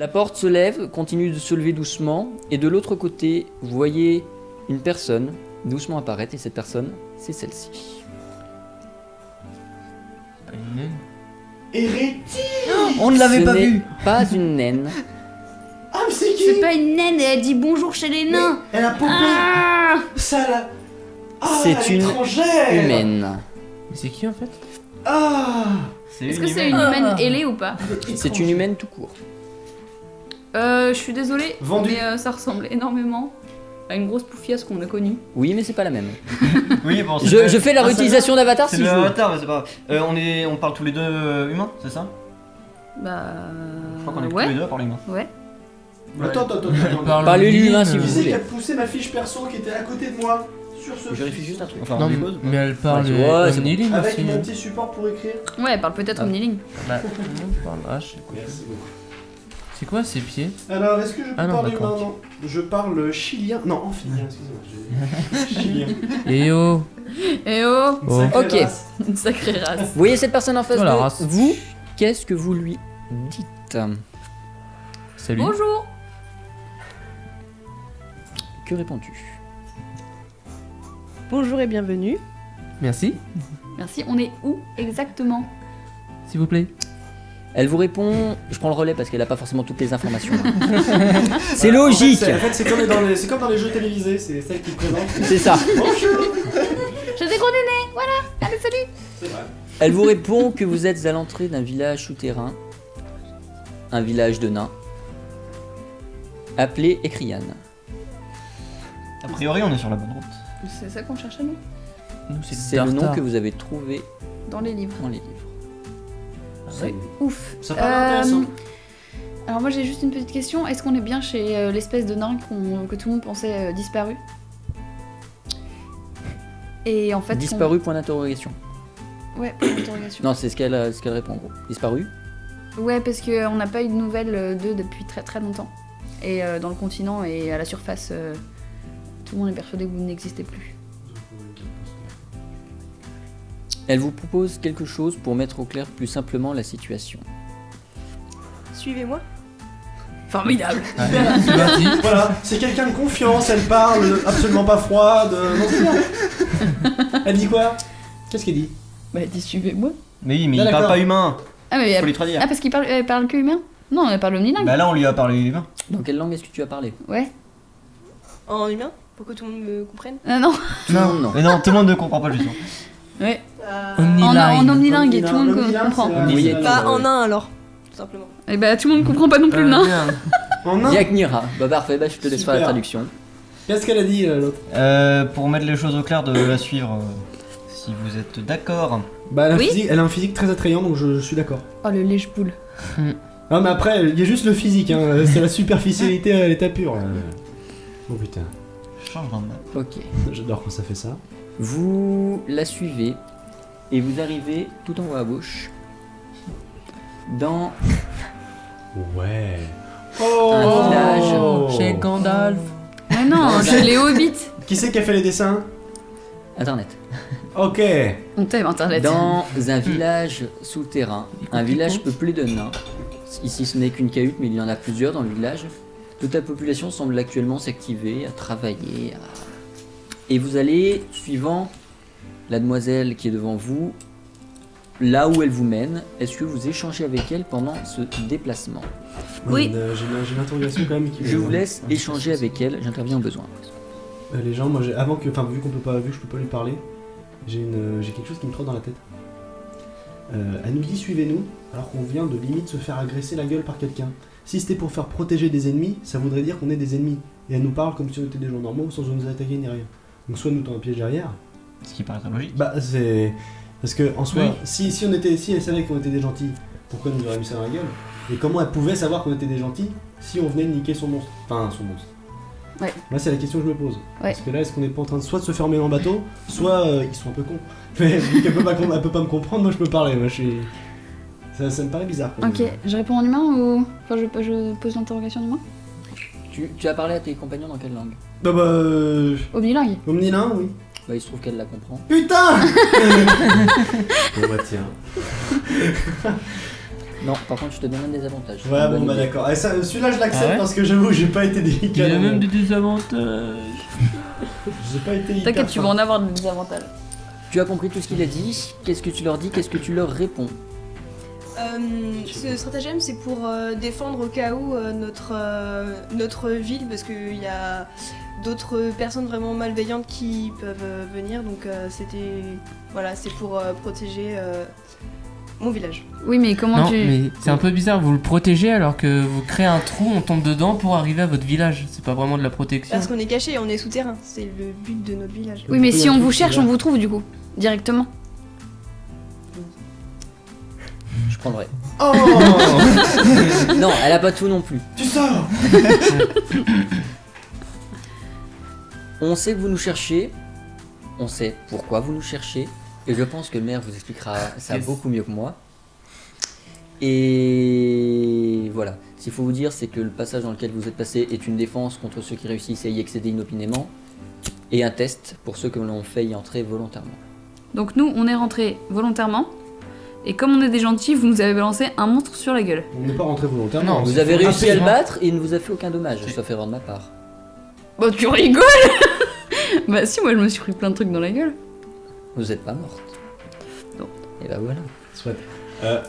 La porte se lève, continue de se lever doucement, et de l'autre côté, vous voyez une personne doucement apparaître, et cette personne, c'est celle-ci. Pas une naine. Hérétique. On ne l'avait pas vu. Pas une naine. Ah, mais c'est qui? C'est pas une naine et elle dit bonjour chez les nains. Mais elle a popé. Ah Ça là. Ah, C'est une étrangère. humaine. Mais c'est qui en fait? Ah. Est-ce que c'est une humaine ailée ou pas? C'est une humaine tout court. Je suis désolée, Vendu. mais ça ressemble énormément à une grosse poufiasse qu'on a connue. Oui, mais c'est pas la même. Oui, bon, Je fais la réutilisation d'avatar c'est si le je veux. avatar, mais c'est pas. On parle tous les deux humains, c'est ça? Bah. Je crois qu'on est tous ouais. les deux à parler humain. Ouais. Attends. Parlez lui-même si vous Qui c'est qui voulez. a poussé ma fiche perso qui était à côté de moi sur ce. Je vérifie juste un truc. Enfin, Non, on dépose. mais elle parle Ouais, c'est bon. Omniling Avec aussi. mon petit support pour écrire. Ouais, elle parle peut-être Ah. Omniling. Bah, non, elle parle H. Merci beaucoup. C'est quoi ses pieds? Alors, est-ce que je peux Ah non, parler d'accord. humain? Non. Je parle chilien. Non, amphibien, excusez-moi. Chilien. Eh oh. Eh oh Oh. Sacrée Ok. race. Une sacrée race. Vous voyez cette personne en face Oh, la race. de vous. Qu'est-ce que vous lui dites? Salut. Bonjour. Que réponds-tu? Bonjour et bienvenue. Merci. Merci, on est où exactement? S'il vous plaît. Elle vous répond, je prends le relais parce qu'elle a pas forcément toutes les informations. C'est logique. En fait, c'est comme dans les jeux télévisés, c'est celle qui présente. C'est ça. Bonjour. J'ai des gros nénés, voilà. Allez, salut. C'est vrai. Elle vous répond que vous êtes à l'entrée d'un village souterrain, un village de nains, appelé Ecrian. A priori, on est sur la bonne route. C'est ça qu'on cherche à nous? Nous, C'est le nom Dartar. que vous avez trouvé Dans les livres. dans les livres. Ouf. Ça paraît intéressant. Alors moi j'ai juste une petite question. Est-ce qu'on est bien chez l'espèce de nain que tout le monde pensait disparu? Et en fait... Disparu, point d'interrogation. Ouais, point d'interrogation. Non, c'est ce qu'elle répond en gros. Disparu. Ouais, parce qu'on n'a pas eu de nouvelles d'eux depuis très très longtemps. Et dans le continent et à la surface, tout le monde est persuadé que vous n'existez plus. Elle vous propose quelque chose pour mettre au clair plus simplement la situation. Suivez-moi. Formidable. Allez, c'est parti. Voilà, c'est quelqu'un de confiance, elle parle absolument pas froide. Non, c'est bien. Elle dit quoi? Qu'est-ce qu'elle dit? Bah dis suivez-moi. Mais oui, mais Ah, il parle d'accord. pas humain. Ah mais Faut lui traduire. parce elle parle que humain? Non, elle parle omnilingue. Bah là, on lui a parlé humain. Dans quelle langue est-ce que tu as parlé? Ouais. En humain, pour que tout le monde me comprenne. Non. Tout le monde, non. Mais non, tout le monde ne comprend pas justement. Ouais. Omnilingue. En omnilingue et tout le monde Omnilingue, comprend. c'est la- Oui. c'est la- Bah en un alors, tout simplement. Et bah tout le monde comprend pas non plus le nain. Bien. En un. Yagnira. Bah parfait, bah je te laisse faire la Super. traduction. Qu'est-ce qu'elle a dit l'autre? Pour mettre les choses au clair, de la suivre, si vous êtes d'accord. Bah Oui. elle a un physique très attrayant donc je suis d'accord. Oh le lèche-boule. Ah mais après il y a juste le physique, hein. C'est la superficialité à l'état pur. Là. Oh putain, Change d'un map. Ok. j'adore quand ça fait ça. Vous la suivez et vous arrivez tout en haut à gauche dans Ouais. un village. Oh, chez Gandalf. Mais non, chez les hobbits. Qui c'est qui a fait les dessins? Internet. Ok. On t'aime internet. Dans un village souterrain, un village peuplé de nains. Ici ce n'est qu'une cahute mais il y en a plusieurs dans le village. Toute la population semble actuellement s'activer, à travailler. Et vous allez, suivant la demoiselle qui est devant vous, là où elle vous mène, est-ce que vous échangez avec elle pendant ce déplacement? Oui. J'ai une interrogation quand même qui. Je vous laisse échanger avec elle, j'interviens au besoin. Les gens, moi, avant que, enfin, vu que je peux pas lui parler, j'ai quelque chose qui me trotte dans la tête. Elle nous dit suivez-nous, alors qu'on vient de limite se faire agresser la gueule par quelqu'un. Si c'était pour faire protéger des ennemis, ça voudrait dire qu'on est des ennemis. Et elle nous parle comme si on était des gens normaux, sans nous attaquer ni rien. Donc soit elle nous tend un piège derrière. Ce qui paraît très logique. Bah c'est parce que en soi, Oui. si elle savait qu'on était des gentils, pourquoi elle nous aurait mis ça dans la gueule? Et comment elle pouvait savoir qu'on était des gentils si on venait de niquer son monstre? Enfin son monstre. Ouais. Là c'est la question que je me pose. Ouais. Parce que là est-ce qu'on est pas en train de soit de se fermer en bateau, soit ils sont un peu cons. Mais vu qu'elle peut pas me comprendre, moi je peux parler. Moi je suis. Ça me paraît bizarre. quand Ok, même. je réponds en humain ou. Enfin, je pose l'interrogation en humain? Tu as parlé à tes compagnons dans quelle langue? Bah Omnilingue. Omnilin, oui. Bah il se trouve qu'elle la comprend. Putain. Bon bah tiens. Non, par contre, je te donne un désavantage. Ouais, Bonne bon, bah idée. d'accord. Ah, celui-là, je l'accepte Ah ouais parce que j'avoue, j'ai pas été Il délicat. a même des désavantages. J'ai pas été hyper. T'inquiète, tu vas fin. en avoir des avantages. Tu as compris tout ce qu'il a dit. Qu'est-ce que tu leur dis? Qu'est-ce que tu leur réponds? Ce stratagème, c'est pour défendre au cas où notre ville, parce qu'il y a d'autres personnes vraiment malveillantes qui peuvent venir. Donc voilà, c'est pour protéger mon village. Oui, mais comment Non, tu. mais c'est un peu bizarre, vous le protégez alors que vous créez un trou, on tombe dedans pour arriver à votre village. C'est pas vraiment de la protection. Parce qu'on est caché, on est souterrain. C'est le but de notre village. Oui, mais Pourquoi si il y a on un vous truc cherche, qui va on vous trouve du coup. Directement. Je prendrai. Oh Non, elle a pas tout non plus. Tu sors. On sait que vous nous cherchez. On sait pourquoi vous nous cherchez. Et je pense que le maire vous expliquera ça Yes. beaucoup mieux que moi. Et voilà. Ce qu'il faut vous dire, c'est que le passage dans lequel vous êtes passé est une défense contre ceux qui réussissent à y accéder inopinément. Et un test pour ceux que l'on fait y entrer volontairement. Donc nous, on est rentrés volontairement. Et comme on est des gentils, vous nous avez balancé un monstre sur la gueule. On n'est pas rentré volontairement. Non, Vous avez réussi à le rapidement. battre et il ne vous a fait aucun dommage, sauf erreur de ma part. Bah tu rigoles. Bah si, moi je me suis pris plein de trucs dans la gueule. Vous n'êtes pas morte. Non. Et bah voilà. Soit.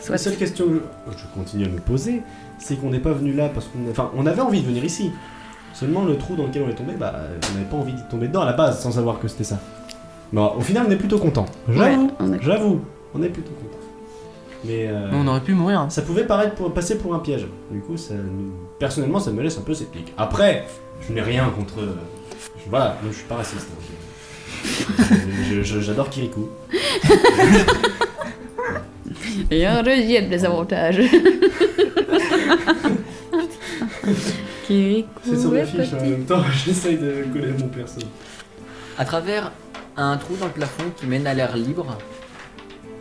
Soit. La seule question que je continue à me poser, c'est qu'on n'est pas venu là parce qu'on. Enfin, on avait envie de venir ici. Seulement le trou dans lequel on est tombé, bah, on n'avait pas envie d'y tomber dedans à la base, sans savoir que c'était ça. Bon, au final, on est plutôt content. J'avoue, on est- j'avoue, on est plutôt content. Mais On aurait pu mourir. Hein. ça pouvait passer pour un piège. Du coup, personnellement, ça me laisse un peu sceptique. Après, je n'ai rien contre. Voilà, moi, je suis pas raciste. hein. J'adore Kirikou. Et un deuxième désavantage. Kirikou C'est sur est ma fiche, en petit. même temps, j'essaye de coller mon perso. À travers un trou dans le plafond qui mène à l'air libre,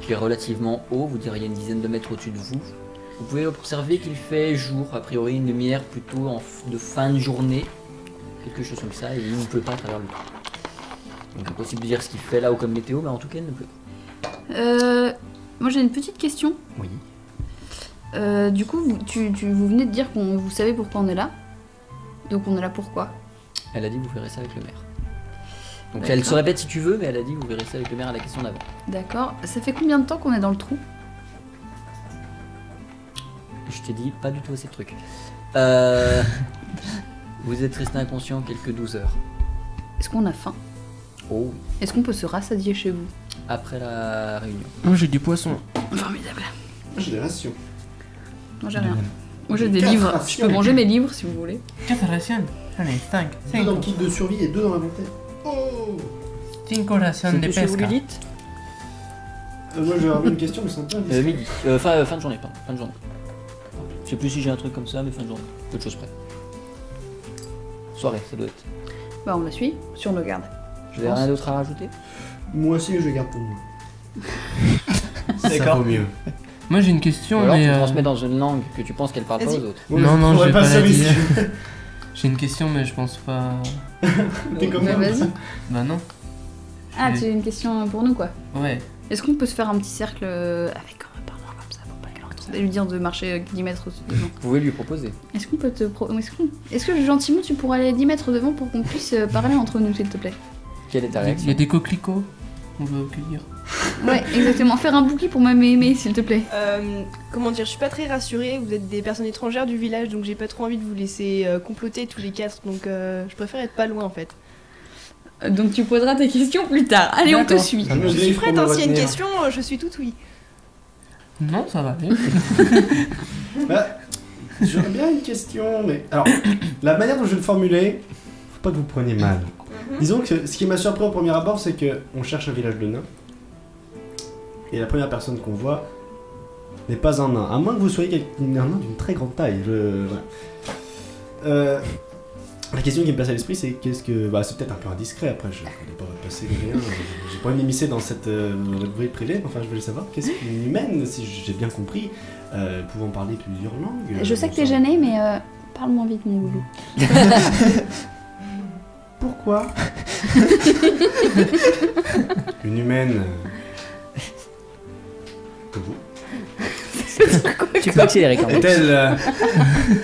qui est relativement haut, vous diriez une dizaine de mètres au-dessus de vous, vous pouvez observer qu'il fait jour, a priori une lumière plutôt de fin de journée, quelque chose comme ça, et il ne pleut pas à travers le trou. Donc impossible de dire ce qu'il fait là ou comme météo, mais en tout cas il ne pleut pas. Moi j'ai une petite question. Oui. Du coup, vous venez de dire qu'on vous savez pourquoi on est là. Donc on est là pourquoi? Elle a dit vous verrez ça avec le maire. Donc D'accord. elle se répète si tu veux, mais elle a dit vous verrez ça avec le maire à la question d'avant. D'accord. Ça fait combien de temps qu'on est dans le trou? Je t'ai dit pas du tout assez de trucs. Vous êtes resté inconscient quelques 12 heures. Est-ce qu'on a faim? Oh, Est-ce qu'on peut se rassasier chez vous? après la réunion. Moi j'ai du poisson. Formidable. J'ai des rations. Moi j'ai rien. Moi j'ai des 4 livres. Je rations. peux manger mes livres si vous voulez. 4 rations. J'en ai 5. 2 dans le kit de survie et 2 dans l'inventaire. Oh 5 rations C'est de tout ce que vous lui pesca. dites Moi j'ai une question, mais c'est un peu indiscret. Midi. Fin de journée, pardon. Fin de journée. Je sais plus si j'ai un truc comme ça, mais fin de journée. Peu de choses près. Soirée, ça doit être. Bah on la suit sur nos gardes. Je n'ai rien d'autre à rajouter. Moi aussi, je garde pour moi. Ça D'accord. vaut mieux. Moi j'ai une Ou question, alors mais. tu transmets dans une langue que tu penses qu'elle parle pas Vas-y. aux autres. Non, non, je Faudrait vais pas se la risquer. dire. J'ai une question, mais je pense pas. T'es comme Bah ça. vas-y. Bah non. Ah, Je- tu as une question pour nous quoi. Ouais. Est-ce qu'on peut se faire un petit cercle avec un parlant comme ça pour pas qu'elle entende et lui dire de marcher 10 mètres au-dessus devant? Vous pouvez lui proposer. Est-ce qu'on peut te est-ce que gentiment tu pourrais aller 10 mètres devant pour qu'on puisse parler entre nous s'il te plaît? Quelle est ta Il y a réaction des coquelicots. On veut cueillir. Ouais, exactement. Faire un bouquet pour ma mémé s'il te plaît. Comment dire, je suis pas très rassurée, vous êtes des personnes étrangères du village, donc j'ai pas trop envie de vous laisser comploter tous les 4, donc je préfère être pas loin en fait. Donc tu poseras tes questions plus tard. Allez, on te D'accord. suit. Ça me Je suis griffe prête, pour hein, me s'il y a une retenir. question, je suis tout oui. Non, ça va aller. Bah, j'aurais bien une question, mais. Alors, la manière dont je vais le formuler, faut pas que vous preniez mal. Disons que ce qui m'a surpris au premier abord, c'est que on cherche un village de nains. Et la première personne qu'on voit n'est pas un nain. À moins que vous soyez un nain d'une très grande taille. Voilà. La question qui me passe à l'esprit, c'est qu'est-ce que. Bah, c'est peut-être un peu indiscret après, je connais pas votre passé ni rien. J'ai pas envie de m'immiscer dans cette votre vie privée, enfin, je veux le savoir. Qu'est-ce qu'une humaine, si j'ai bien compris, pouvant parler plusieurs langues Je sais que t'es bon sang. gêné, mais parle moins vite, mon loulou. Pourquoi Une humaine. Comme vous. Tu peux accélérer quand même. Est-elle.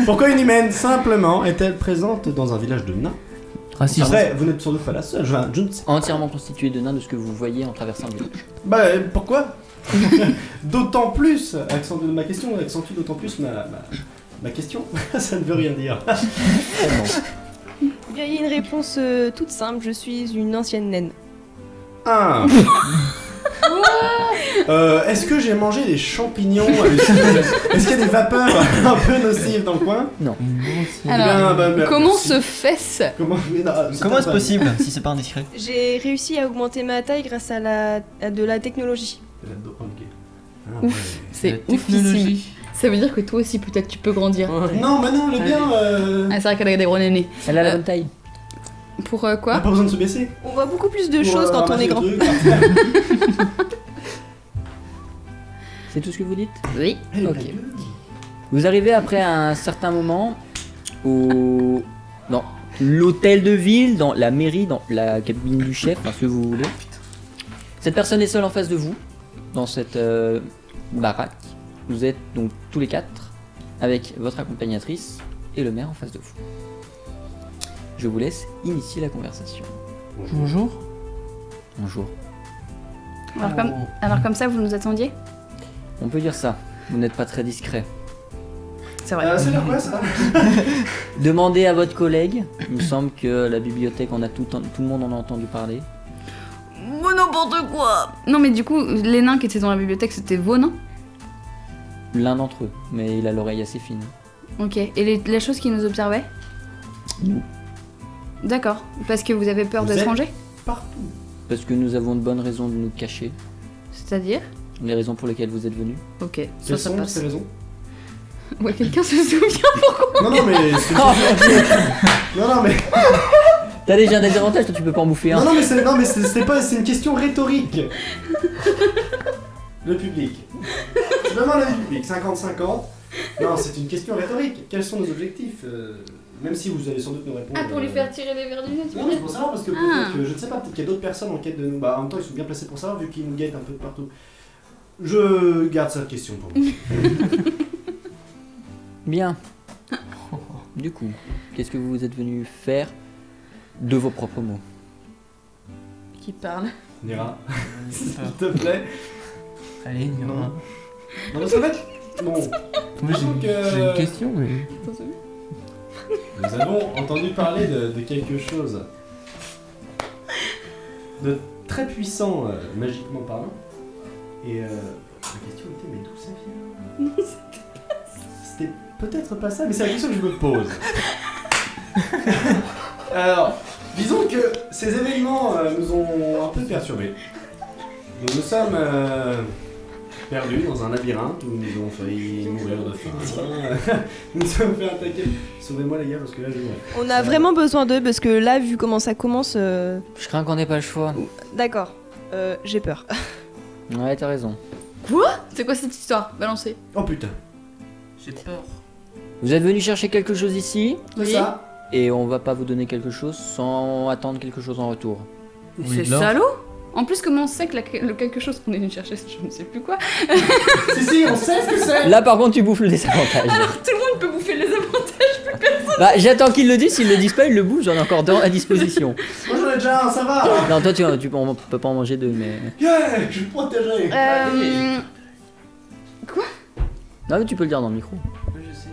Pourquoi une humaine, simplement, est-elle présente dans un village de nains? Raciste. Après, vous n'êtes sans doute pas la seule, je ne sais. Entièrement constitué de nains de ce que vous voyez en traversant le village. Bah, pourquoi? D'autant plus, ma question accentue d'autant plus ma question. Ça ne veut rien dire. Eh bien, il y a une réponse toute simple, je suis une ancienne naine. Ah. Est-ce que j'ai mangé des champignons hallucinogènes? Est-ce qu'il y a des vapeurs un peu nocives dans le coin? Non. Alors, comment merci. se fait-ce? Comment Comment est-ce possible, si c'est pas indiscret? J'ai réussi à augmenter ma taille grâce à de la technologie. Ouf, Ouais. c'est La oufissime. technologie. Ça veut dire que toi aussi, peut-être, tu peux grandir. Non, mais non, le bien. Ah, c'est vrai qu'elle a des gros nénés. Elle a la bonne taille. Pour On n'a quoi? pas besoin de se baisser. On voit beaucoup plus de Pour, choses quand on ramasser est le grand. truc. C'est tout ce que vous dites? Oui. Ok. Vous arrivez après un certain moment dans l'hôtel de ville, dans la mairie, dans la cabine du chef, enfin ce que vous voulez. Cette personne est seule en face de vous, dans cette baraque. Vous êtes donc tous les quatre, avec votre accompagnatrice et le maire en face de vous. Je vous laisse initier la conversation. Bonjour. Bonjour. Alors comme ça, vous nous attendiez? On peut dire ça, vous n'êtes pas très discret. C'est vrai. C'est vers quoi ça? Demandez à votre collègue, il me semble que la bibliothèque, tout le monde en a entendu parler. Oh, n'importe quoi! Non, mais du coup, les nains qui étaient dans la bibliothèque, c'était vos nains? L'un d'entre eux, mais il a l'oreille assez fine. Ok. Et les choses qui nous observaient? Nous. D'accord. Parce que vous avez peur Vous d'étrangers? Partout. Parce que nous avons de bonnes raisons de nous cacher. C'est-à-dire? Les raisons pour lesquelles vous êtes venus. Ok. Quelles Ça sont passe. ces raisons? Ouais, quelqu'un se souvient? Non, mais. Non, mais. T'as déjà un désavantage, toi tu peux pas en bouffer un. Non, mais c'est une question rhétorique. Le public. Je demande à le public, 50-50. Non, c'est une question rhétorique. Quels sont nos objectifs? Même si vous allez sans doute nous répondre. Ah, pour lui faire tirer les verres du nez, tu Non, veux c'est dire? pour savoir parce que peut-être que je ne sais pas, peut-être qu'il y a d'autres personnes en quête de nous. Bah, en même temps, ils sont bien placés pour ça, vu qu'ils nous guettent un peu de partout. Je garde cette question pour vous. Bien. Du coup, qu'est-ce que vous êtes venu faire de vos propres mots? Qui parle? Nira, s'il te plaît. Allez, Nira. Non. Non, parce qu'en fait, bon, Moi j'ai une question, mais. nous avons entendu parler de quelque chose de très puissant, magiquement parlant. Et la question était, mais d'où ça vient? C'était peut-être pas ça, mais c'est la question que je me pose. Alors, disons que ces événements nous ont un peu perturbés. Nous nous sommes perdus dans un labyrinthe où nous avons failli mourir de faim. Nous nous sommes fait attaquer. Sauvez-moi les gars parce que là je mourrais. On a vraiment besoin d'eux parce que là, vu comment ça commence. Je crains qu'on n'ait pas le choix. D'accord, j'ai peur. Ouais, t'as raison. C'est quoi cette histoire? Balancez. Oh putain, J'ai peur. Vous êtes venu chercher quelque chose ici, c'est Oui. ça? et on va pas vous donner quelque chose sans attendre quelque chose en retour. Oui, C'est de l'or. salaud! En plus, comment on sait que le quelque chose qu'on est venu chercher, je ne sais plus quoi. Si, on sait ce que c'est! Là par contre tu bouffes le désavantage. Tout le monde peut bouffer les avantages. Bah j'attends qu'ils le disent, s'ils le disent pas ils le bouffent, j'en ai encore deux à disposition. Moi j'en ai déjà un, ça va! Non toi on peut pas en manger deux mais... Yeah, je suis protégé! Allez. Non mais tu peux le dire dans le micro. Oui, je sais.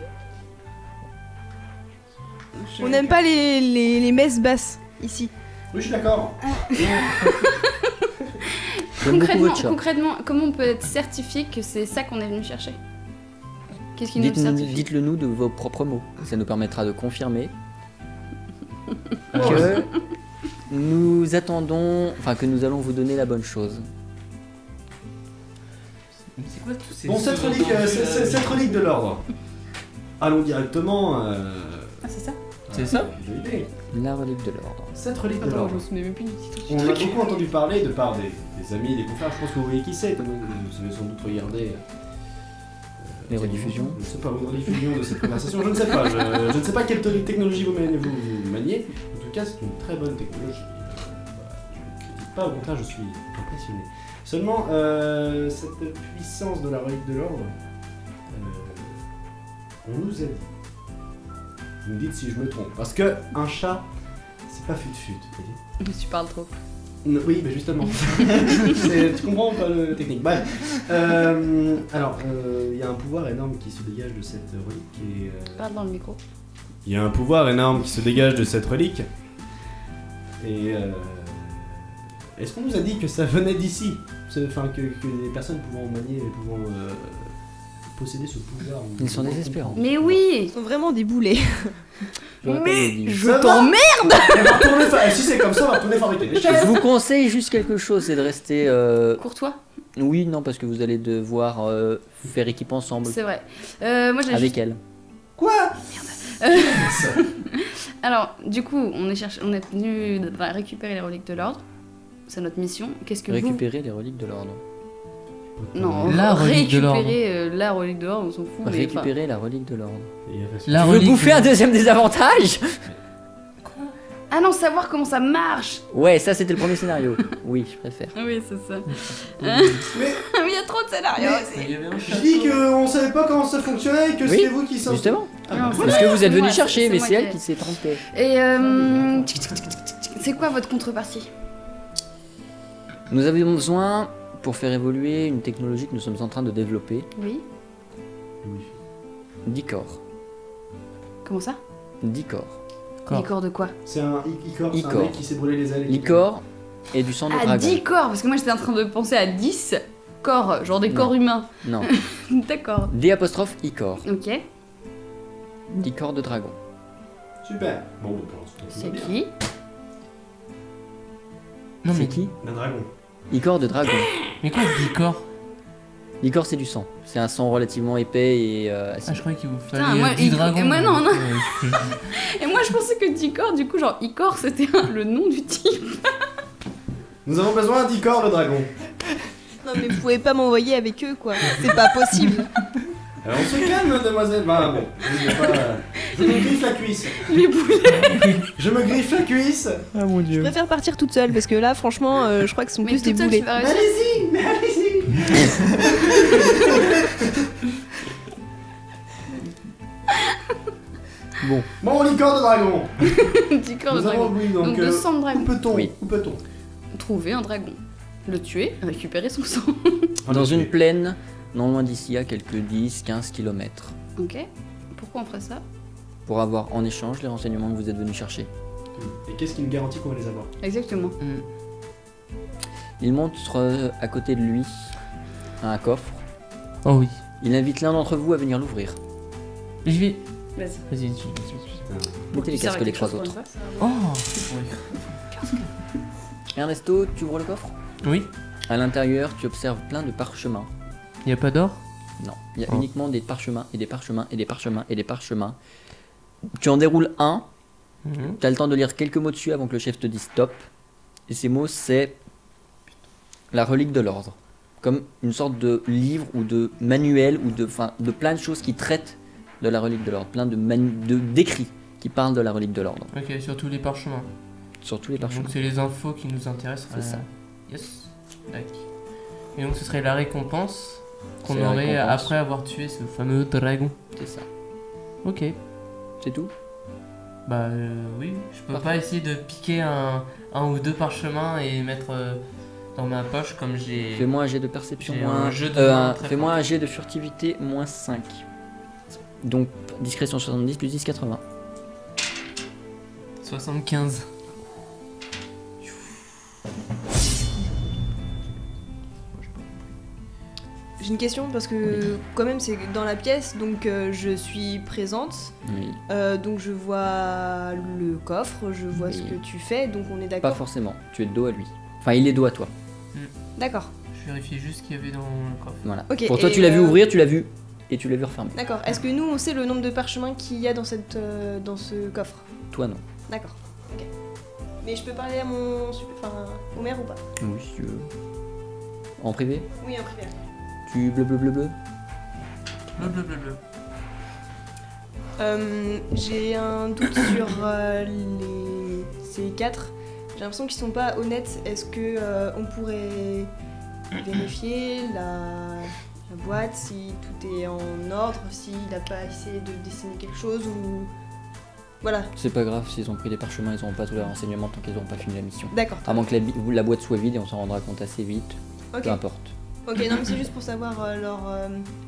On n'aime pas les messes basses ici. Oui, je suis d'accord. J'aime beaucoup votre chat. Concrètement, comment on peut être certifié que c'est ça qu'on est venu chercher? Qu'est-ce qui nous certifie? Dites-le nous de vos propres mots. Ça nous permettra de confirmer que nous attendons, enfin que nous allons vous donner la bonne chose. Mais c'est quoi tous ces. Bon, cette relique de l'ordre. Allons directement. Ah, c'est ça? C'est ça? La relique de l'ordre. Cette relique de Attends, je l'ordre. me souviens même plus du titre du On a truc. beaucoup entendu parler de par des amis, des confrères. Je pense que vous voyez qui c'est. Vous avez sans doute regardé. Les rediffusions. Je ne sais pas, une rediffusion de cette conversation. Je ne sais pas. Je ne sais pas quelle technologie vous maniez. En tout cas, c'est une très bonne technologie. Je ne critique pas, au contraire, je suis impressionné. Seulement, cette puissance de la relique de l'ordre, On nous a dit. Vous me dites si je me trompe. Parce que un chat, c'est pas fut-fut. vous voyez. Tu parles trop. Non, oui, mais justement. Tu comprends pas le technique. Bref. Alors, il y a un pouvoir énorme qui se dégage de cette relique. Et, Parle dans le micro. il y a un pouvoir énorme qui se dégage de cette relique. Et est-ce qu'on nous a dit que ça venait d'ici? Enfin, que les personnes pouvant manier, pouvant posséder ce pouvoir. Ils sont désespérants. Mais oui. Ils sont vraiment des boulets. J'aurais pas dû dire. Je t'emmerde. Si c'est comme ça, on va retourner fabriquer des Je chaises. vous conseille juste quelque chose, c'est de rester. Courtois. Oui, non, parce que vous allez devoir faire équipe ensemble C'est vrai. Moi j'ai avec elle. Quoi? Alors, du coup, on est venu récupérer les reliques de l'ordre. C'est notre mission. Qu'est-ce que Récupérer les reliques de l'ordre. vous... Non, La relique de l'ordre. récupérer la relique de l'ordre, on s'en fout. mais Récupérer la relique de l'ordre. La Tu veux relique bouffer de- un deuxième désavantage? enfin- Ah non, savoir comment ça marche. Ouais, ça c'était le premier scénario. Oui, je préfère. Oui, c'est ça. Mais Mais il y a trop de scénarios aussi. Il y avait un je dis qu'on savait pas comment ça fonctionnait et que Oui, c'était vous qui sortiez. Justement. Non, c'est Parce moi, que vous êtes c'est venu moi, chercher, mais moi c'est elle ai- qui s'est trompée. Et c'est quoi votre contrepartie? Nous avions besoin, pour faire évoluer une technologie que nous sommes en train de développer, Oui. Oui. d'Icor. Comment ça? D'Icor. Corps. Licor de quoi? C'est un Icor, c'est un Icor. mec qui s'est brûlé les ailes. et qui- L'Icor et du sang de Ah, dragon. 10 corps, parce que moi j'étais en train de penser à 10 corps, genre des Non. corps humains. Non. D'accord. D apostrophe Icor. Ok. D'Icor de dragon. Super. Bon, bah, pour l'instant, tout va C'est bien. qui? Non C'est mais qui? Un dragon. Icor de dragon. Mais quoi, Dicor? L'Icor c'est du sang. C'est un sang relativement épais et Ah, acide. je croyais qu'il vous Putain, fallait moi, 10 dragons. moi, non, non. Ouais. Et moi je pensais que 10 corps, du coup, genre Icor c'était le nom du type. Nous avons besoin d'Icor le dragon. Non mais vous pouvez pas m'envoyer avec eux quoi. C'est pas possible. Alors on se calme, mademoiselle. Bah bon, je vais pas- je me griffe la cuisse. Les boulets. Je me griffe la cuisse. Ah mon Je dieu. préfère partir toute seule parce que là franchement je crois que ce sont Mais plus des toute seule, boulets. tu vas Mais réussir. allez-y, mais allez-y. Bon. Bon, l'Icor de dragon. 10 corps de Nous avons dragon. oublié Donc donc. 200 dragons. Où peut-on? Oui. Où peut-on? Trouver un dragon. Le tuer, récupérer son sang. Dans une plaine, non loin d'ici, à quelques 10-15 km. Ok. Pourquoi on ferait ça? Pour avoir en échange les renseignements que vous êtes venus chercher. Et qu'est-ce qui nous garantit qu'on va les avoir? Exactement. Il montre à côté de lui un coffre. Oh oui. Il invite l'un d'entre vous à venir l'ouvrir. J'y vais. Vas-y. Vas-y. Mettez les casques les trois autres. Oh. Ernesto, tu ouvres le coffre. Oui. À l'intérieur, tu observes plein de parchemins. Y a pas d'or? Non, il y a Oh. uniquement des parchemins et des parchemins et des parchemins et des parchemins. Tu en déroules un, Mhm. tu as le temps de lire quelques mots dessus avant que le chef te dise stop. Et ces mots, c'est la relique de l'ordre. Comme une sorte de livre ou de manuel ou de plein de choses qui traitent de la relique de l'ordre. Plein d'écrits qui parlent de la relique de l'ordre. Ok, sur tous les parchemins. Sur tous les parchemins. Donc c'est les infos qui nous intéressent. C'est ça. Yes. Tac. Et donc ce serait la récompense qu'on C'est la aurait récompense. après avoir tué ce fameux dragon. C'est ça. Ok. C'est tout. Bah oui, je peux Parfait. pas essayer de piquer un ou deux parchemins et mettre dans ma poche comme j'ai... Fais-moi un jet de perception J'ai moins. un jeu de main très Fais-moi fort. un jet de furtivité moins 5. Donc discrétion 70 plus 10, 80. 75. J'ai une question parce que quand même c'est dans la pièce donc je suis présente. Oui. Donc je vois le coffre, je vois ce Oui. que tu fais donc on est Pas d'accord. forcément. Tu es de dos à lui. Enfin, il est dos à toi. D'accord. Je vérifie juste ce qu'il y avait dans le coffre. Voilà. Ok, Pour toi, et, tu l'as vu ouvrir, tu l'as vu. Et tu l'as vu refermer. D'accord. Est-ce que nous on sait le nombre de parchemins qu'il y a dans cette dans ce coffre? Toi, non. D'accord. Ok. Mais je peux parler à mon au maire ou pas? Oui, si tu veux. En privé. Oui, en privé. Tu bleu. Bleu. J'ai un doute sur ces 4. J'ai l'impression qu'ils sont pas honnêtes. Est-ce que on pourrait vérifier la boîte, si tout est en ordre, s'il n'a pas essayé de dessiner quelque chose ou... Voilà, C'est pas grave, s'ils ont pris des parchemins, ils n'auront pas tous les renseignements tant qu'ils n'auront pas fini la mission. d'accord. À moins que la boîte soit vide et on s'en rendra compte assez vite. Ok, Peu importe. ok, non mais c'est juste pour savoir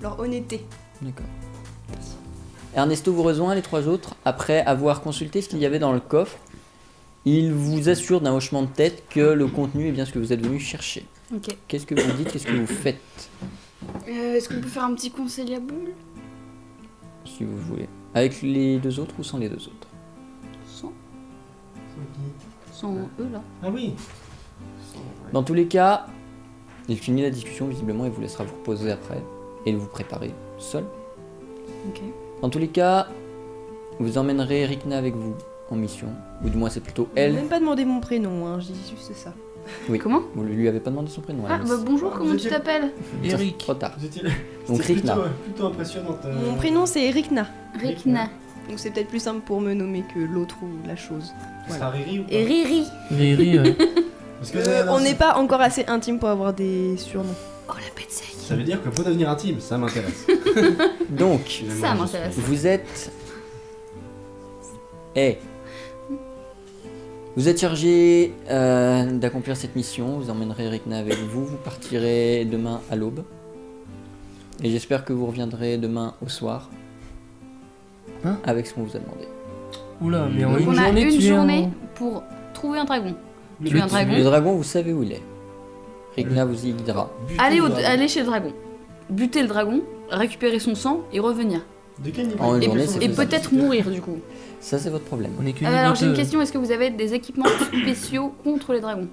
leur honnêteté. D'accord. Ernesto vous rejoint, les trois autres. Après avoir consulté ce qu'il y avait dans le coffre, il vous assure d'un hochement de tête que le contenu est bien ce que vous êtes venu chercher. Ok. Qu'est-ce que vous dites? Qu'est-ce que vous faites? Est-ce qu'on peut faire un petit conseil à boule? Si vous voulez. Avec les deux autres ou sans les deux autres? Sans eux là. Ah oui. Dans tous les cas, il finit la discussion visiblement et vous laissera vous reposer après et vous préparer seul. Ok. Dans tous les cas, vous emmènerez Rikna avec vous en mission. Ou du moins c'est plutôt J'ai elle. même pas demandé mon prénom, hein, je dis juste ça. Oui. Comment? Vous lui avez pas demandé son prénom. Ah Alice. bah bonjour, Ah, comment vous tu étiez- t'appelles? Eric. Trop tard. C'était Donc Rikna. plutôt impressionnante. Mon prénom c'est Erikna, Rikna. donc c'est peut-être plus simple pour me nommer que l'autre ou la chose. Ça sera Riri ou pas Et Riri. Riri, ouais. Parce que On n'est pas encore assez intime pour avoir des surnoms. Oh la pète sec. Ça veut dire que pour devenir intime, ça m'intéresse. Donc, Ça m'intéresse. vous êtes... Vous êtes chargé d'accomplir cette mission. Vous emmènerez Rikna avec vous. Vous partirez demain à l'aube. Et j'espère que vous reviendrez demain au soir. Hein Avec ce qu'on vous a demandé. Oula, mais en Donc une on a journée, une tu es journée pour trouver un dragon. Tuer un dragon. Le dragon, vous savez où il est. Rikna vous y guidera. Allez chez le dragon. Buter le dragon, récupérer son sang et revenir. De quel niveau En une Et, journée, Quels sont c'est vos et faisable. peut-être mourir du coup. Ça, c'est votre problème. On est que Alors niveau j'ai une 2. question, est-ce que vous avez des équipements spéciaux contre les dragons?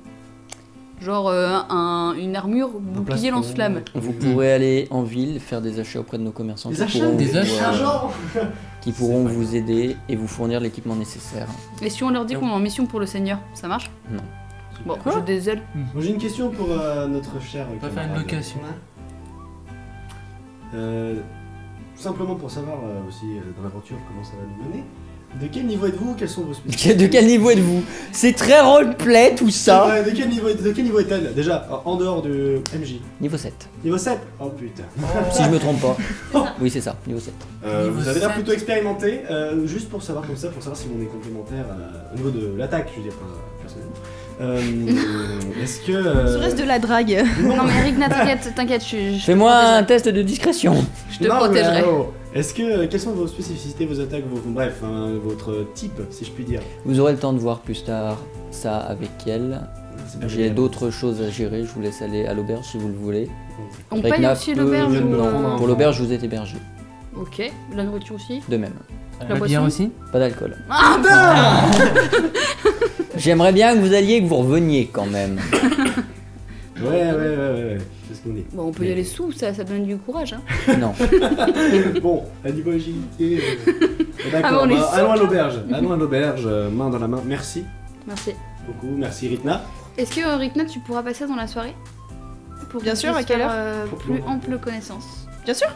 Genre une armure, bouclier, plastron. lance-flamme. Vous pourrez aller en ville, faire des achats auprès de nos commerçants Des qui achats pourront, Des vous, achats, genre qui pourront vous aider et vous fournir l'équipement nécessaire. Et si on leur dit qu'on est en mission pour le Seigneur, ça marche? Non. Bon, Quoi je désole. Moi j'ai une question pour notre cher. On va faire une camarade. location. Tout simplement pour savoir aussi dans l'aventure comment ça va nous mener. De quel niveau êtes-vous? Quels sont vos spécialités? De quel niveau êtes-vous? C'est très roleplay tout ça. Ouais, de quel niveau est-elle? Déjà, en dehors de MJ. Niveau 7. Niveau 7? Oh putain. Si je me trompe pas. Oui, c'est ça, niveau 7. Niveau Vous avez l'air 7. plutôt expérimenté, juste pour savoir comme ça, pour savoir si on est complémentaire au niveau de l'attaque, je veux dire, personnellement. Est-ce que... Serait-ce de la drague? Non mais Rigna, t'inquiète, je Fais-moi te un protégerai. test de discrétion. Je te Non, mais, protégerai. oh, est-ce que... quelles sont vos spécificités, vos attaques, bref, votre type, si je puis dire? Vous aurez le temps de voir plus tard ça avec elle. C'est pas J'ai génial. d'autres choses à gérer, je vous laisse aller à l'auberge si vous le voulez. On paye Ragnar aussi peut- l'auberge ou... Non. Pour l'auberge, vous êtes hébergé. Ok, la nourriture aussi. De même. La bière boisson aussi. Pas d'alcool. Ah J'aimerais bien que vous alliez et que vous reveniez quand même. Ouais, c'est ce qu'on dit. Bon, on peut y aller sous, ça donne du courage. Hein. Non. Bon, à niveau agilité... Ah, D'accord, mais on est bah, allons à l'auberge. Allons à l'auberge, main dans la main. Merci Merci. beaucoup, merci Ritna. Est-ce que Rikna, tu pourras passer dans la soirée pour Bien qu'on sûr, puisse à quelle faire, heure plus ample connaissance. Bien sûr.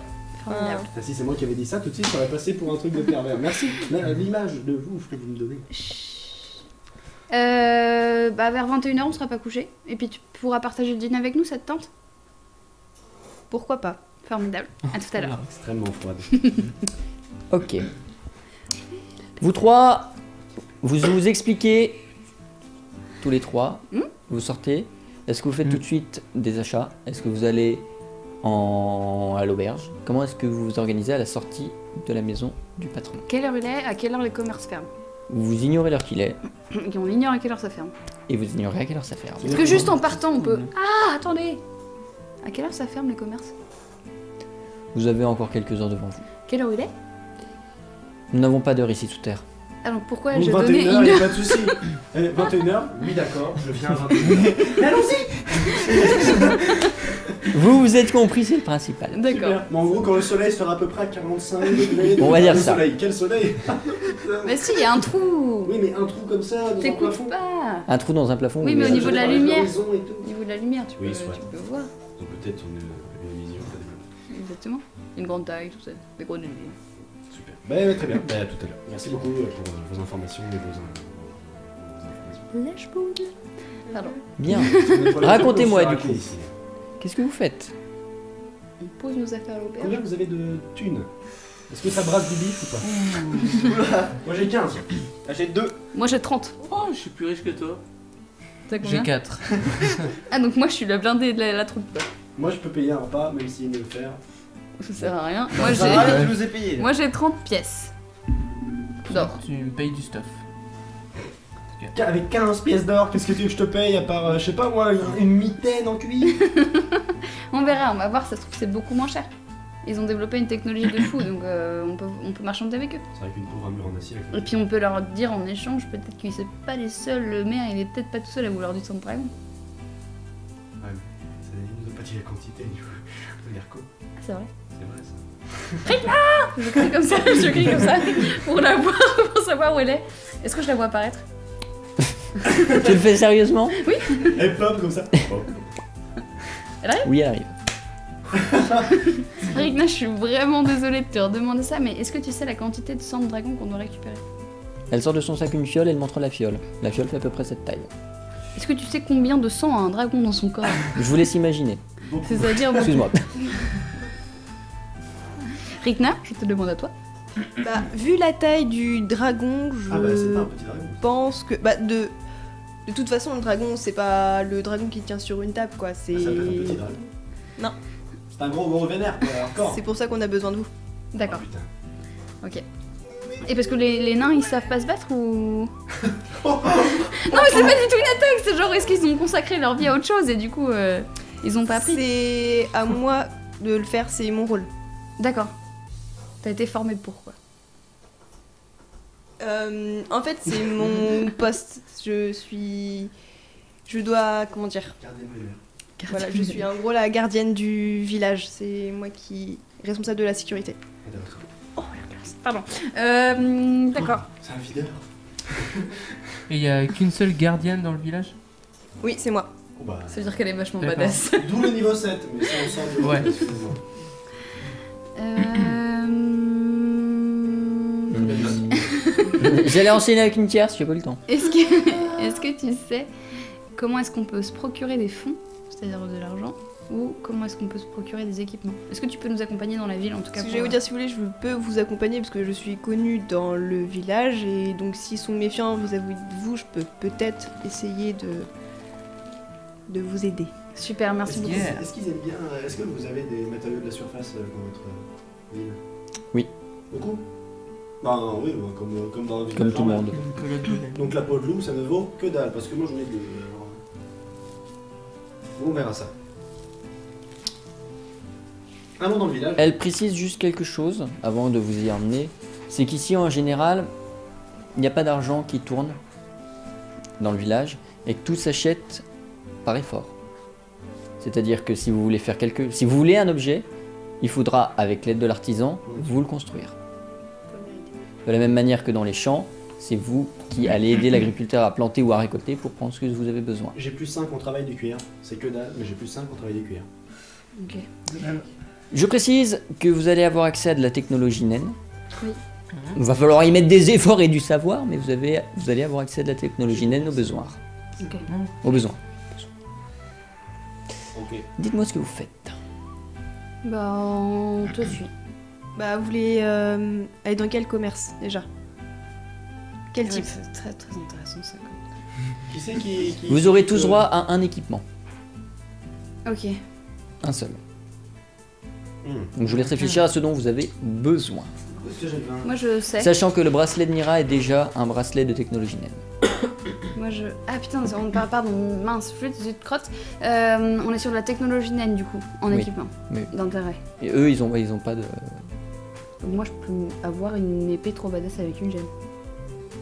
Formidable. Ah, si c'est moi qui avais dit ça, tout de suite ça aurait passé pour un truc de pervers. Merci. L'image de vous que vous me donnez. Bah vers 21h on sera pas couché. Et puis tu pourras partager le dîner avec nous, ça te tente? Pourquoi pas? Formidable. À tout à l'heure. Extrêmement froide. Ok. Vous trois, vous expliquez tous les trois. Vous sortez. Est-ce que vous faites tout de suite des achats? Est-ce que vous allez à l'auberge? Comment est-ce que vous vous organisez à la sortie de la maison du patron? Quelle heure il est? À quelle heure les commerces ferment? Vous ignorez l'heure qu'il est Et on ignore à quelle heure ça ferme. et vous ignorez à quelle heure ça ferme. Est-ce que juste en partant on peut... Ah, attendez! À quelle heure ça ferme les commerces? Vous avez encore quelques heures devant vous. Quelle heure il est? Nous n'avons pas d'heure ici sous terre. Ah donc pourquoi Donc j'ai 21h, donné il une n'y a heure? pas de souci. 21h, oui d'accord, je viens à 21h. Mais allons-y. Vous êtes compris, c'est le principal. D'accord. Super. Mais en gros, quand le soleil sera à peu près à 45 degrés... On va dire le ça. Soleil. Quel soleil? Mais si, il y a un trou! Oui, mais un trou comme ça, dans un plafond... T'écoutes pas! Un trou dans un plafond. Oui, mais au Ça, niveau je de la parle avec lumière. l'horizon et tout. Au niveau de la lumière, tu, Oui, peux, soit. tu peux voir. Donc peut-être une vision pas développée. Exactement. Une grande taille, tout ça. Des gros lumières. Super. Bah, très bien, bah, à tout à l'heure. Merci beaucoup pour vos informations et vos informations. Lèche-boule. Pardon. Bien. C'est notre problème Racontez-moi, de du course coup. ici. Qu'est-ce que vous faites? On pose nos affaires à l'auberge. Combien vous avez de thunes? Est-ce que ça brasse du bif ou pas? Moi j'ai 15. Ah, j'ai 2. Moi j'ai 30. Oh, je suis plus riche que toi. T'as J'ai combien? 4. Ah donc moi je suis la blindée de la troupe. quoi. Moi je peux payer un repas, même s'il me le faire. Ça sert à rien. Moi, Moi ça j'ai va, je vous ai payé. moi j'ai 30 pièces. D'or. Tu me payes du stuff. Avec 15 pièces d'or, qu'est-ce que tu veux que je te paye à part, je sais pas moi, une mitaine en cuir? On verra, on va voir, ça se trouve c'est beaucoup moins cher. Ils ont développé une technologie de fou, donc on peut marchander avec eux. C'est vrai qu'une pauvre armure en acier. Et puis on peut leur dire en échange, peut-être qu'ils sont pas les seuls, le maire il est peut-être pas tout seul à vouloir du sang de dragon. Ouais, mais il nous a pas dit la quantité, du coup. On peut dire quoi? Ah c'est vrai. C'est vrai ça. Je crie comme ça, je crie comme ça, pour la voir, pour savoir où elle est. Est-ce que je la vois apparaître? Tu le fais sérieusement? Elle pop comme ça. Oh. Oui, elle arrive. Rikna, je suis vraiment désolée de te redemander ça, mais est-ce que tu sais la quantité de sang de dragon qu'on doit récupérer? Elle sort de son sac une fiole, elle montre la fiole. La fiole fait à peu près cette taille. Est-ce que tu sais combien de sang a un dragon dans son corps? Je vous laisse imaginer. C'est-à-dire... Excuse-moi. Rikna, je te demande à toi. Bah, vu la taille du dragon, je Ah bah c'est pas un petit dragon. pense que. Bah, de toute façon, le dragon, c'est pas le dragon qui tient sur une table, quoi. C'est. Ah, ça peut être un petit dragon. Non. C'est un gros vénère quoi, encore. C'est pour ça qu'on a besoin de vous. D'accord, Oh, putain. ok. Et parce que les nains ils savent pas se battre ou. Non mais c'est pas du tout une attaque, c'est genre est-ce qu'ils ont consacré leur vie à autre chose et du coup ils ont pas appris. C'est à moi de le faire, c'est mon rôle. D'accord. T'as été formé pour quoi? En fait, c'est mon poste. Je dois. Comment dire? Gardez-moi les verres. Voilà, je suis en gros la gardienne du village. C'est moi qui responsable de la sécurité. Oh la classe. Pardon. D'accord. C'est un videur. Et il y a qu'une seule gardienne dans le village? Oui, c'est moi. Oh, bah, Ça veut dire qu'elle est vachement D'accord. badass. d'où le niveau 7, mais ça on sent de Ouais. excusez-moi. J'allais enchaîner avec une tierce, j'ai pas eu le temps. Est-ce que tu sais comment est-ce qu'on peut se procurer des fonds, c'est-à-dire de l'argent, ou comment est-ce qu'on peut se procurer des équipements? Est-ce que tu peux nous accompagner dans la ville en tout cas Ce que pour- je vais vous dire, si vous voulez, je peux vous accompagner parce que je suis connue dans le village et donc s'ils sont méfiants vis-à-vis de vous, je peux peut-être essayer de vous aider. Super, merci Est-ce beaucoup. qu'ils est-ce qu'ils aiment bien. Est-ce que vous avez des matériaux de la surface dans votre ville? Oui. Beaucoup? Ben oui, ben, comme dans un village. Comme tout le monde. Donc la peau de loup, ça ne vaut que dalle, parce que moi j'en ai deux. Alors... On verra ça. Un mot dans le village. Elle précise juste quelque chose avant de vous y emmener. C'est qu'ici en général, il n'y a pas d'argent qui tourne dans le village et que tout s'achète par effort. C'est-à-dire que si vous voulez faire si vous voulez un objet, il faudra, avec l'aide de l'artisan, vous le construire. De la même manière que dans les champs, c'est vous qui allez aider l'agriculteur à planter ou à récolter pour prendre ce que vous avez besoin. J'ai plus 5 en travail du cuir. C'est que dalle, mais j'ai plus 5 en travail du cuir. Ok. Je précise que vous allez avoir accès à de la technologie naine. Oui. Il va falloir y mettre des efforts et du savoir, mais vous allez avoir accès à de la technologie naine au besoin. Ok. Au besoin. Ok. Dites-moi ce que vous faites. Bah, on te suit. Bah, vous voulez aller dans quel commerce déjà? Quel type? C'est très très intéressant ça. Qui c'est qui... Vous aurez tous droit à un équipement. Ok. Un seul. Hmm. Donc je vous laisse réfléchir à ce dont vous avez besoin. Est-ce que j'ai besoin? Moi je sais. Sachant que le bracelet de Nira est déjà un bracelet de technologie naine. Moi je. Ah putain, on parle, pardon, mince, flûte, zut, crotte. On est sur de la technologie naine du coup, en Oui. équipement. Oui. D'intérêt. Et eux, ils ont pas de... Donc moi je peux avoir une épée trop badass avec une gemme.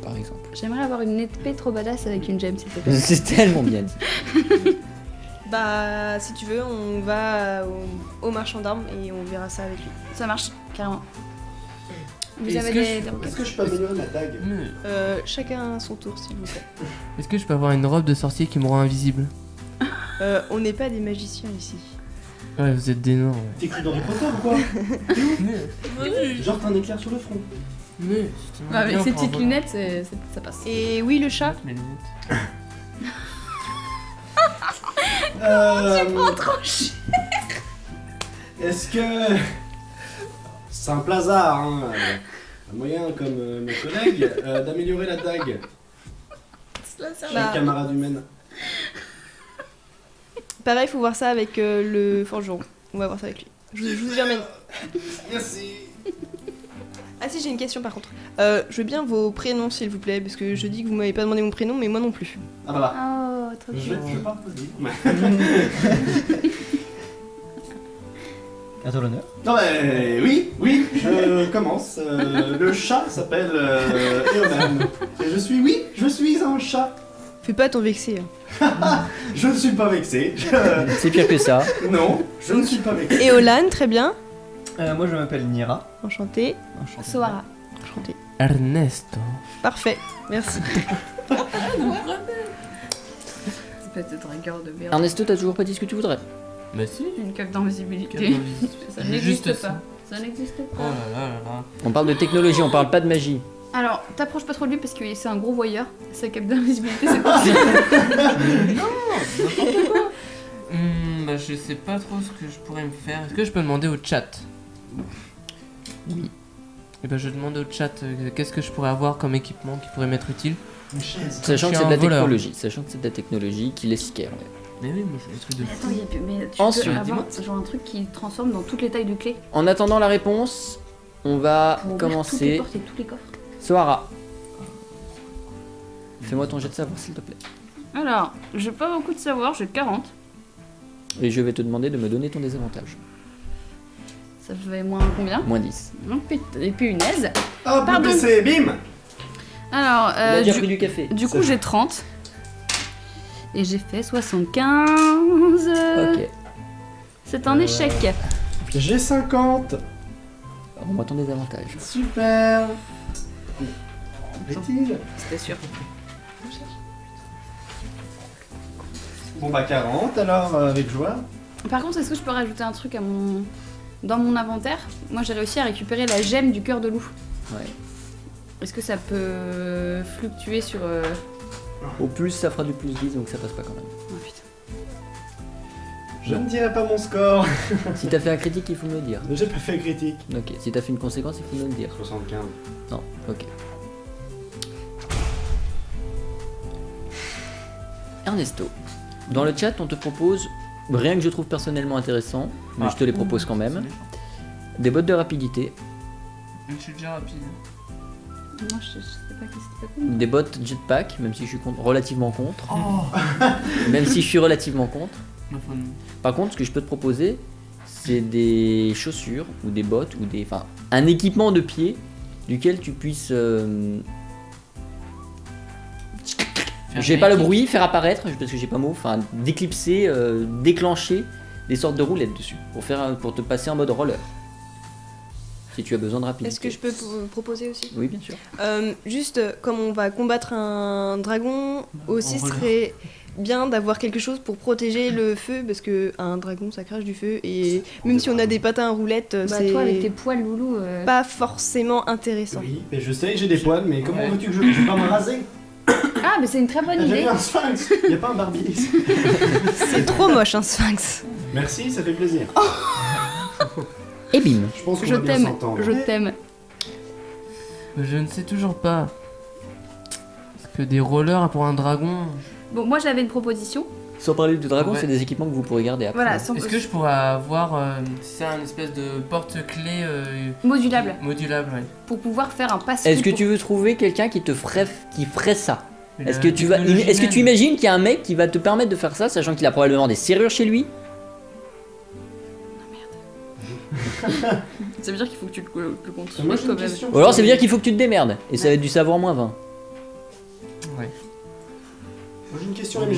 Par exemple. J'aimerais avoir une épée trop badass avec une gemme s'il te plaît. C'est tellement bien dit. Bah, si tu veux, on va au marchand d'armes et on verra ça avec lui. Ça marche, carrément. Vous Est-ce avez que des je- requêtes? Est-ce que je peux améliorer ma dague? Chacun à son tour, s'il vous plaît. Est-ce que je peux avoir une robe de sorcier qui me rend invisible? On n'est pas des magiciens ici. Ouais, vous êtes des nains. Ouais. T'es cru dans du poteur ou quoi? Mais, Genre t'as un éclair sur le front. Avec ces petites lunettes, ça passe. Et oui, le chat. Mes lunettes. Est-ce que... C'est un hasard, hein. Un moyen, comme mes collègues, d'améliorer la dague. Chez Bah, les camarades humaines. pareil, faut voir ça avec le forgeron. On va voir ça avec lui. Je vous y emmène. Merci. Ah si, j'ai une question par contre. Je veux bien vos prénoms s'il vous plaît, parce que je dis que vous m'avez pas demandé mon prénom, mais moi non plus. Ah bah là. Oh, trop Je chou. vais pas poser. À toi l'honneur. Non mais oui, je commence. Le chat s'appelle Eoman. Et je suis un chat. Fais pas ton vexé. Hein. Je ne suis pas vexé. C'est pire que ça. Non, je ne suis pas vexé. Eolan, très bien. Moi je m'appelle Nira. Enchanté. Enchanté. Soara. Enchanté. Ernesto. Parfait, merci. Espèce de dragueur de merde. Ernesto, t'as toujours pas dit ce que tu voudrais. Bah si. Une cape d'invisibilité. Juste Ça n'existe ça. pas. Ça n'existe Oh pas. là là là là. On parle de technologie, on parle pas de magie. Alors, t'approches pas trop de lui parce que c'est un gros voyeur. Sa cape d'invisibilité, c'est pas Bah je sais pas trop ce que je pourrais me faire. Est-ce que je peux demander au chat? Oui. Et bah je demande au chat qu'est-ce que je pourrais avoir comme équipement qui pourrait m'être utile. Une chaise. Sachant Je que suis c'est de la un voleur. technologie. Sachant que c'est de la technologie qui les scare. Mais oui, mais c'est des trucs de Mais fou. attends, mais tu Ensuite, peux avoir dis-moi. genre un truc qui transforme dans toutes les tailles de clés. En attendant la réponse, on va Pour ouvrir toutes les commencer. portes et tous les coffres. Soara. Fais-moi ton jet de savoir s'il te plaît. Alors, j'ai pas beaucoup de savoir, j'ai 40. Et je vais te demander de me donner ton désavantage. Ça fait moins combien? Moins 10. Oh, putain, et puis une aise. Hop, Pardon. le PC, bim. Alors, On a déjà pris du café. du coup, j'ai 30. Et j'ai fait 75. Ok. C'est un échec. J'ai 50. Rends-moi ton désavantage. Super. Est-il C'était sûr. Bon bah 40 alors, avec joie. Par contre, est-ce que je peux rajouter un truc dans mon inventaire? Moi, j'ai réussi à récupérer la gemme du cœur de loup. Ouais. Est-ce que ça peut fluctuer sur... Au plus, ça fera du plus 10, donc ça passe pas quand même. Oh putain. Je ne dirai pas mon score. Si t'as fait un critique, il faut me le dire. Mais j'ai pas fait critique. Ok. Si t'as fait une conséquence, il faut me le dire. 75. Non. Ok. Ernesto. Dans le chat, on te propose rien que je trouve personnellement intéressant, mais je te les propose quand même. Des bottes de rapidité, Je suis déjà rapide. Moi, je sais pas que c'était pas cool. des bottes jetpack, même si je suis relativement contre. Même si je suis relativement contre. Par contre, ce que je peux te proposer, c'est des chaussures ou des bottes ou enfin, un équipement de pied duquel tu puisses. J'ai pas le bruit, faire apparaître, parce que j'ai pas mot, enfin d'éclipser, déclencher des sortes de roulettes dessus pour te passer en mode roller. Si tu as besoin de rapidité. Est-ce que je peux proposer aussi? Oui, bien sûr. Juste, comme on va combattre un dragon, aussi roller. serait bien d'avoir quelque chose pour protéger le feu, parce que un dragon ça crache du feu, et même si on a des patins à roulettes, Bah, c'est toi, avec tes poils loulou. pas forcément intéressant. Oui, mais je sais que j'ai des poils, mais comment Ouais. veux-tu que je vais pas me raser? Ah, mais c'est une très bonne J'ai idée. vu un sphinx. Y a pas un Barbie ici. C'est trop moche un sphinx. Merci, ça fait plaisir. Et bim. Je pense qu'on Je va bien t'aime, s'entendre. je t'aime. Je ne sais toujours pas. Parce que des rollers pour un dragon. Bon, moi, j'avais une proposition. Sans parler du dragon, Ouais. c'est des équipements que vous pourrez garder après. Voilà, sans... Est-ce que je pourrais avoir c'est un espèce de porte-clés modulable. modulable, ouais. Pour pouvoir faire un passe. Est-ce que tu veux trouver quelqu'un qui ferait ça? Mais Est-ce la que tu vas, technologie est-ce que tu humaine. imagines qu'il y a un mec qui va te permettre de faire ça, sachant qu'il a probablement des serrures chez lui? Ça veut dire qu'il faut que tu le construises Moi j'ai une toi-même. question. Ou alors ça veut dire qu'il faut que tu te démerdes, et ça va être du savoir moins 20. Ouais. Moi j'ai une question MJ.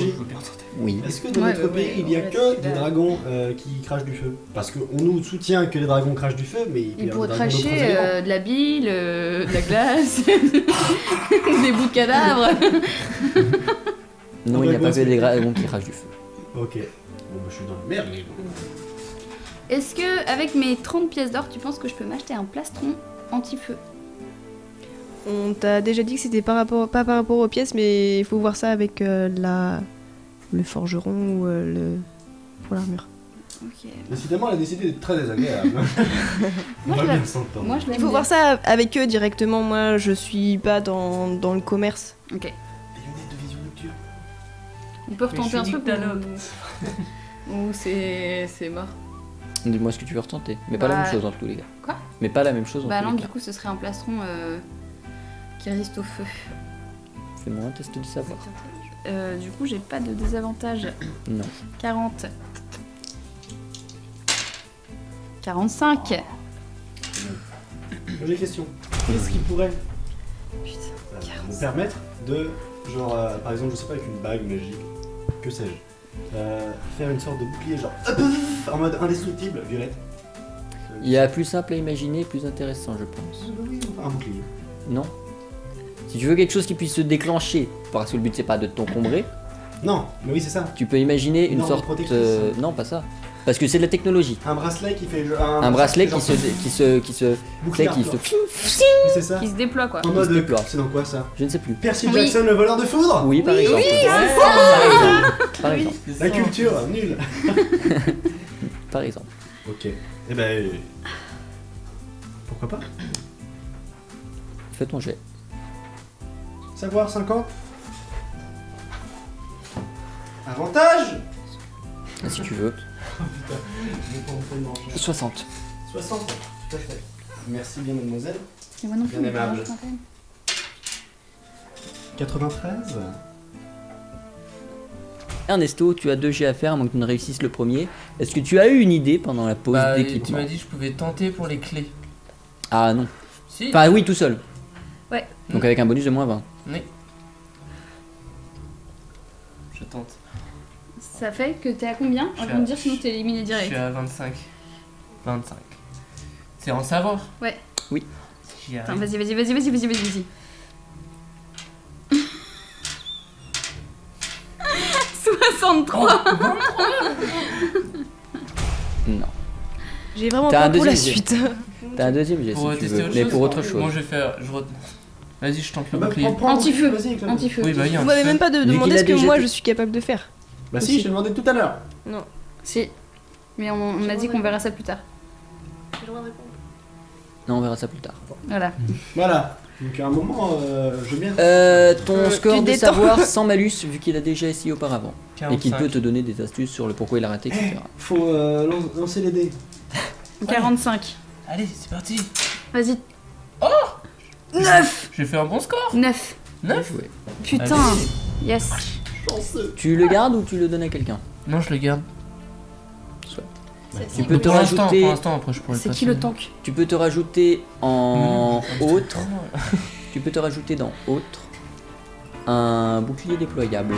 Oui. Est-ce que dans Ouais, notre ouais, pays il y a ouais, que tu des l'as. dragons qui crachent du feu? Parce qu'on nous soutient que les dragons crachent du feu, mais il peut y Il avoir pourrait des dragons d'autres cracher éléments. de la bile, de la glace, des bouts de cadavres. Non, il n'y a pas que des dragons qui crachent du feu. Ok. Bon bah je suis dans la merde, mais bon. Est-ce que avec mes 30 pièces d'or, tu penses que je peux m'acheter un plastron anti-feu? On t'a déjà dit que c'était pas par rapport aux pièces, mais il faut voir ça avec le forgeron ou pour l'armure. Ok. Décidément, elle a décidé d'être très désagréable. On Moi, va je la- bien s'entendre. Moi, je l'aime Il faut bien. voir ça avec eux directement. Moi, je suis pas dans le commerce. Ok. Des lunettes de vision nocturne. On peut retenter un truc Philippe ou c'est mort. Dis-moi ce que tu veux retenter. Mais pas la Bah, même chose dans tous les cas. quoi? Mais pas la même chose dans Bah tous non, les du cas. coup, ce serait un plastron qui résiste au feu. Fais-moi un test de savoir. Du coup, j'ai pas de désavantage. Non. 40. 45. J'ai une question. Qu'est-ce qui pourrait me permettre de, genre, par exemple, je sais pas, avec une bague magique, que sais-je, faire une sorte de bouclier, genre, en mode indestructible, violette. Il y a plus simple à imaginer, plus intéressant, je pense. Un bouclier. Non. Si tu veux quelque chose qui puisse se déclencher, parce que le but c'est pas de t'encombrer, Non, mais oui, c'est ça. tu peux imaginer une Une sorte. arme protectrice. Non, pas ça. Parce que c'est de la technologie. Un bracelet qui fait. Un bracelet qui se. Bouclier qui se. Arthur. Oui, c'est ça. Qui se déploie, quoi. En mode. se déploie. C'est dans quoi ça Je ne sais plus. Percy Oui. Jackson, le voleur de foudre. Oui, par exemple. Par exemple. La culture, nulle. Par exemple. Ok. Eh ben. Pourquoi pas Fais ton jet. Savoir 50. Avantage. Si tu veux. 60. 60. Tout à fait. Merci bien, mademoiselle. Et moi non plus, Bien mais aimable. quand même. 93. Ernesto, tu as 2 jets à faire, à moins que tu ne réussisses le premier. Est-ce que tu as eu une idée pendant la pause Bah, tu d'équipement? m'as dit que je pouvais tenter pour les clés. Ah non. Si. Enfin oui, tout seul. Ouais. Donc avec un bonus de moins 20. Oui. Je tente. Ça fait que t'es à combien? Je On suis va me à- dire sinon t'es éliminé Je direct. suis à 25. 25. C'est en savoir? Ouais. Oui. J'y Attends, arrive. vas-y. 63. Non. J'ai vraiment T'as pas un pour la deuxième suite. T'as un deuxième jet Pour si tu tester veux. autre Mais chose pour autre chose. Moi je vais faire. Vas-y, je tente le Bah, bouclier. prends Anti-feu. Vas-y, Claude. Anti-feu. Oui, bah oui, Vous un m'avez petit même pas qu'il demandé a ce que déjà moi été- je suis capable de faire. Bah si, je t'ai demandé tout à l'heure. Non. Si. Mais on a dit qu'on verra ça plus tard. Non, on verra ça plus tard. Voilà. Voilà. Donc à un moment, je veux bien. Ton Tu score de détends. savoir sans malus, vu qu'il a déjà essayé auparavant. 45. Et qu'il peut te donner des astuces sur le pourquoi il a raté, etc. Faut lancer les dés. 45. Allez, c'est parti. Vas-y. 9. J'ai fait un bon score. 9. Bien 9. joué. Putain. Allez. Yes. Tu le gardes ou tu le donnes à quelqu'un? Non, je le garde. Tu peux te Pour l'instant, rajouter, après je pourrais C'est le qui passer. le tank? tu peux te rajouter en Mmh. autre. Tu peux te rajouter dans autre un bouclier déployable.